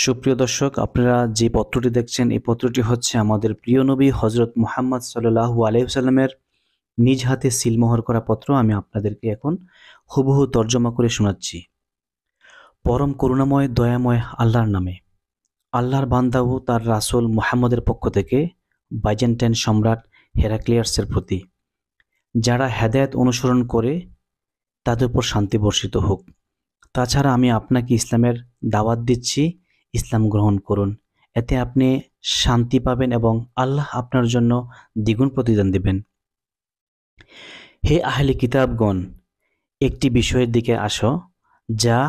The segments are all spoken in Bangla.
সুপ্রিয় দর্শক, আপনারা যে পত্রটি দেখছেন এই পত্রটি হচ্ছে আমাদের প্রিয় নবী হজরত মুহাম্মদ সাল্লাল্লাহু আলাইহি ওয়াসাল্লামের নিজ হাতে সিলমোহর করা পত্র। আমি আপনাদেরকে এখন হুবহু তর্জমা করে শোনাচ্ছি। পরম করুণাময় দয়াময় আল্লাহর নামে। আল্লাহর বান্দা ও তার রাসূল মুহাম্মদের পক্ষ থেকে বাইজেন্টাইন সম্রাট হেরাক্লিয়াসের প্রতি। যারা হেদায়েত অনুসরণ করে তাদের উপর শান্তি বর্ষিত হোক। তাছাড়া আমি আপনাকে ইসলামের দাওয়াত দিচ্ছি, ইসলাম গ্রহণ করুন। এতে আপনি শান্তি পাবেন এবং আল্লাহ আপনার জন্য দ্বিগুণ প্রতিদান দিবেন। হে আহলে কিতাবগণ, একটি বিষয়ের দিকে আসো যা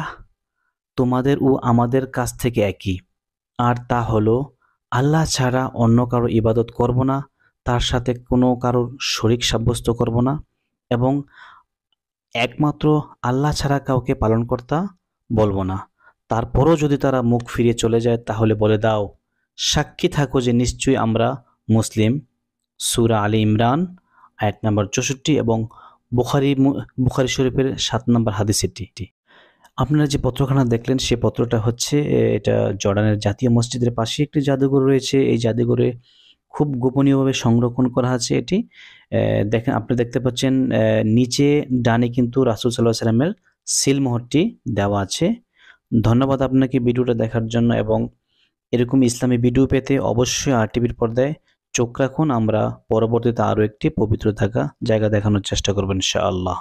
তোমাদের ও আমাদের কাছ থেকে একই, আর তা হলো আল্লাহ ছাড়া অন্য কারো ইবাদত করব না, তার সাথে কোনো কারোর শরিক সাব্যস্ত করব না এবং একমাত্র আল্লাহ ছাড়া কাউকে পালনকর্তা বলবো না। তারপরও যদি তারা মুখ ফিরিয়ে চলে যায় তাহলে বলে দাও, সাক্ষী থাকো যে নিশ্চয়ই আমরা মুসলিম। সূরা আলী ইমরান আয়াত নাম্বার 64 এবং বুখারী শরীফের 7 নম্বর হাদিস এটি। আপনারা যে পত্রখানা দেখলেন সে পত্রটা হচ্ছে এটা জর্ডানের জাতীয় মসজিদের পাশে একটি জাদুঘর রয়েছে। এই জাদুঘরে খুব গোপনীয়ভাবে সংরক্ষণ করা আছে এটি। দেখেন, আপনি দেখতে পাচ্ছেন নিচে ডানে কিন্তু রাসূল সাল্লাল্লাহু আলাইহি ওয়াসাল্লামের সিলমোহরটি দেওয়া আছে। ধন্যবাদ আপনাকে ভিডিওটা দেখার জন্য, এবং এরকম ইসলামী ভিডিও পেতে অবশ্যই আরটিভির পর্দায় চোখ রাখুন। আমরা পরবর্তীতে আরও একটি পবিত্র জায়গা দেখানোর চেষ্টা করব ইনশাআল্লাহ।